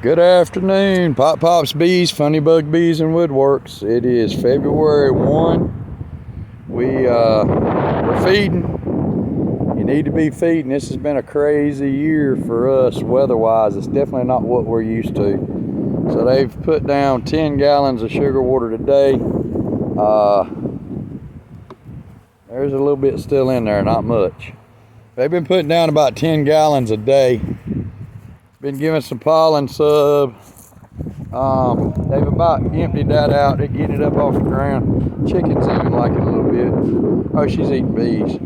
Good afternoon, Pop Pops Bees, Funny Bug Bees and Woodworks. It is February 1. We're feeding. You need to be feeding. This has been a crazy year for us weather-wise. It's definitely not what we're used to. So they've put down 10 gallons of sugar water today. There's a little bit still in there, not much. They've been putting down about 10 gallons a day. Been giving some pollen sub. They've about emptied that out. They're getting it up off the ground. Chickens even like it a little bit. Oh, she's eating bees.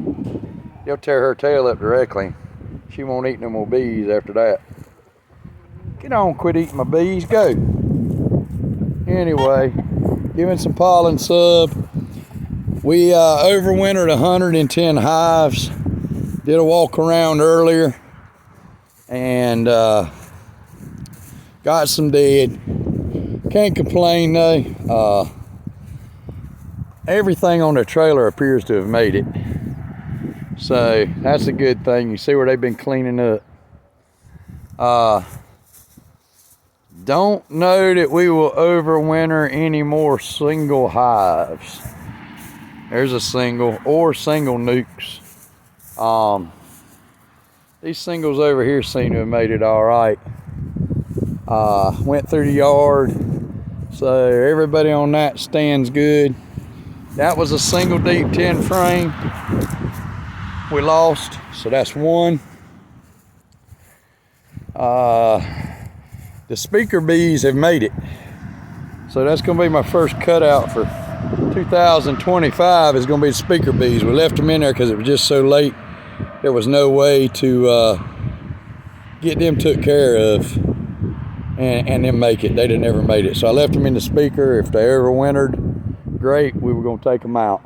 They'll tear her tail up directly. She won't eat no more bees after that. Get on, quit eating my bees, go. Anyway, giving some pollen sub. We overwintered 110 hives. Did a walk around earlier and got some dead. Can't complain though. Everything on the trailer appears to have made it, so that's a good thing. You see where they've been cleaning up. Don't know that we will overwinter any more single hives. There's a single or single nukes. These singles over here seem to have made it all right. Went through the yard, so everybody on that stands good. That was a single deep 10 frame we lost, so that's one. The speaker bees have made it, so that's gonna be my first cutout for 2025 is gonna be the speaker bees. We left them in there because it was just so late. There was no way to get them took care of and then make it. They'd have never made it. So I left them in the speaker. If they overwintered, great, we were gonna take them out.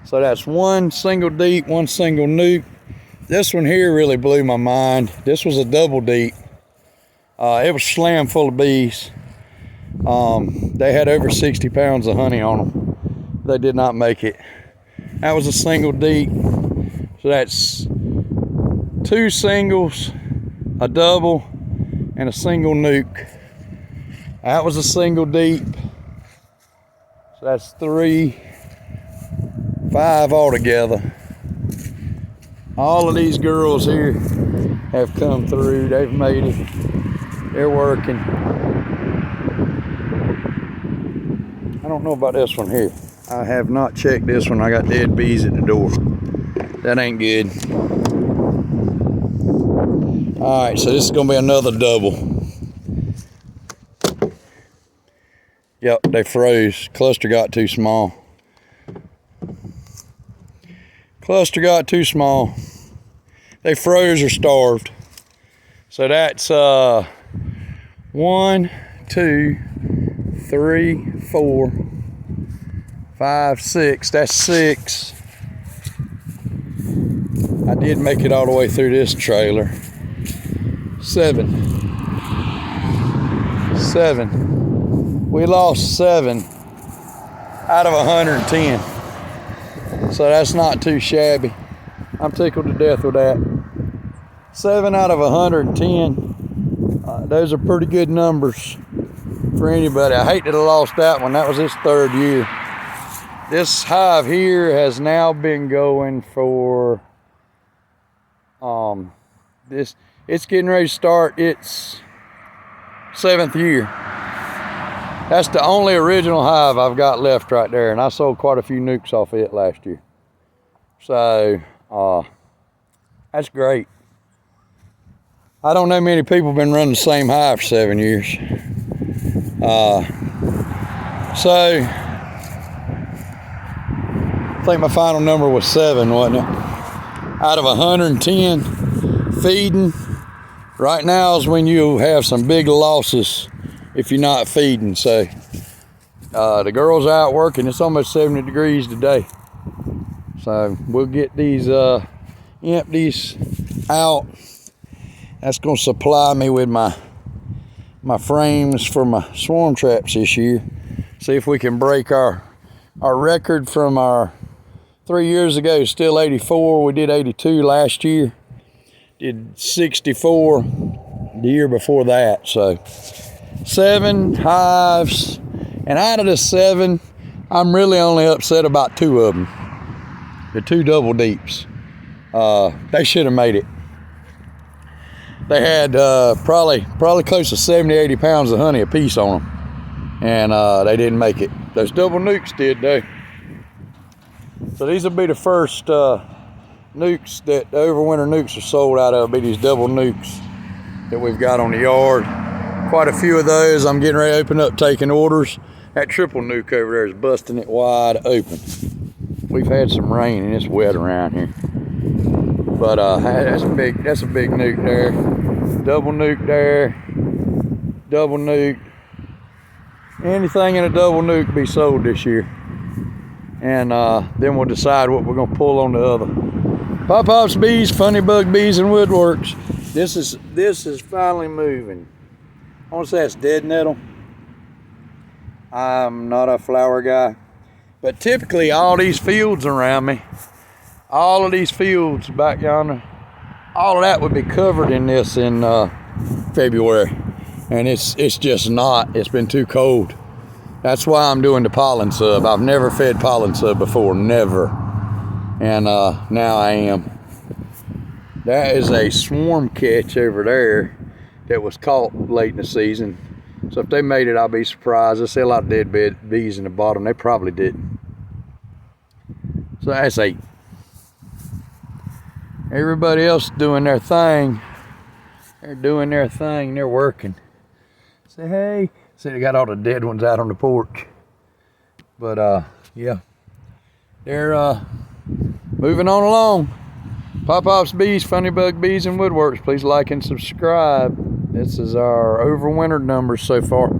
So that's one single deep, one single nuke. This one here really blew my mind. This was a double deep. It was slam full of bees. They had over 60 pounds of honey on them. They did not make it. That was a single deep. So that's two singles, a double, and a single nuke. That was a single deep. So that's 3, 5 altogether. All of these girls here have come through. They've made it. They're working. I don't know about this one here. I have not checked this one. I got dead bees at the door. That ain't good. All right, so this is gonna be another double. Yep, they froze. Cluster got too small. Cluster got too small. They froze or starved. So that's 1, 2, 3, 4, 5, 6. That's 6. I did make it all the way through this trailer. 7. We lost 7 out of 110. So that's not too shabby. I'm tickled to death with that. 7 out of 110. Those are pretty good numbers for anybody. I hate that I lost that one. That was his 3rd year. This hive here has now been going for it's getting ready to start its 7th year. That's the only original hive I've got left right there, and I sold quite a few nukes off it last year. So that's great. I don't know many people have been running the same hive for 7 years. So I think my final number was 7, wasn't it? Out of 110 feeding. Right now is when you have some big losses if you're not feeding. So the girls are out working. It's almost 70 degrees today. So we'll get these empties out. That's gonna supply me with my frames for my swarm traps this year. See if we can break our record from our 3 years ago. Still 84. We did 82 last year. Did 64 the year before that. So 7 hives, and out of the 7, I'm really only upset about 2 of them. The 2 double deeps. They should have made it. They had probably close to 70, 80 pounds of honey a piece on them, and they didn't make it. Those double nukes did though. So these will be the first nukes that the overwinter nukes are sold out of. Be these double nukes that we've got on the yard. Quite a few of those. I'm getting ready to open up, taking orders. That triple nuke over there is busting it wide open. We've had some rain and it's wet around here. But that's a big nuke there. Double nuke there. Double nuke. Anything in a double nuke be sold this year. And then we'll decide what we're gonna pull on the other. Pop-Pop's bees, funny bug bees, and woodworks. This is finally moving. I want to say it's dead nettle. I'm not a flower guy, but typically all these fields around me, all of these fields back yonder, all of that would be covered in this in February, and it's just not. It's been too cold. That's why I'm doing the pollen sub. I've never fed pollen sub before, never, and now I am. That is a swarm catch over there that was caught late in the season. So if they made it, I'll be surprised. I see a lot of dead bees in the bottom. They probably didn't. So that's 8. Everybody else doing their thing. They're doing their thing. They're working. Say, hey. See, they got all the dead ones out on the porch. But, yeah. They're moving on along. Pop-Pop's bees, funny bug bees, and woodworks. Please like and subscribe. This is our overwintered numbers so far.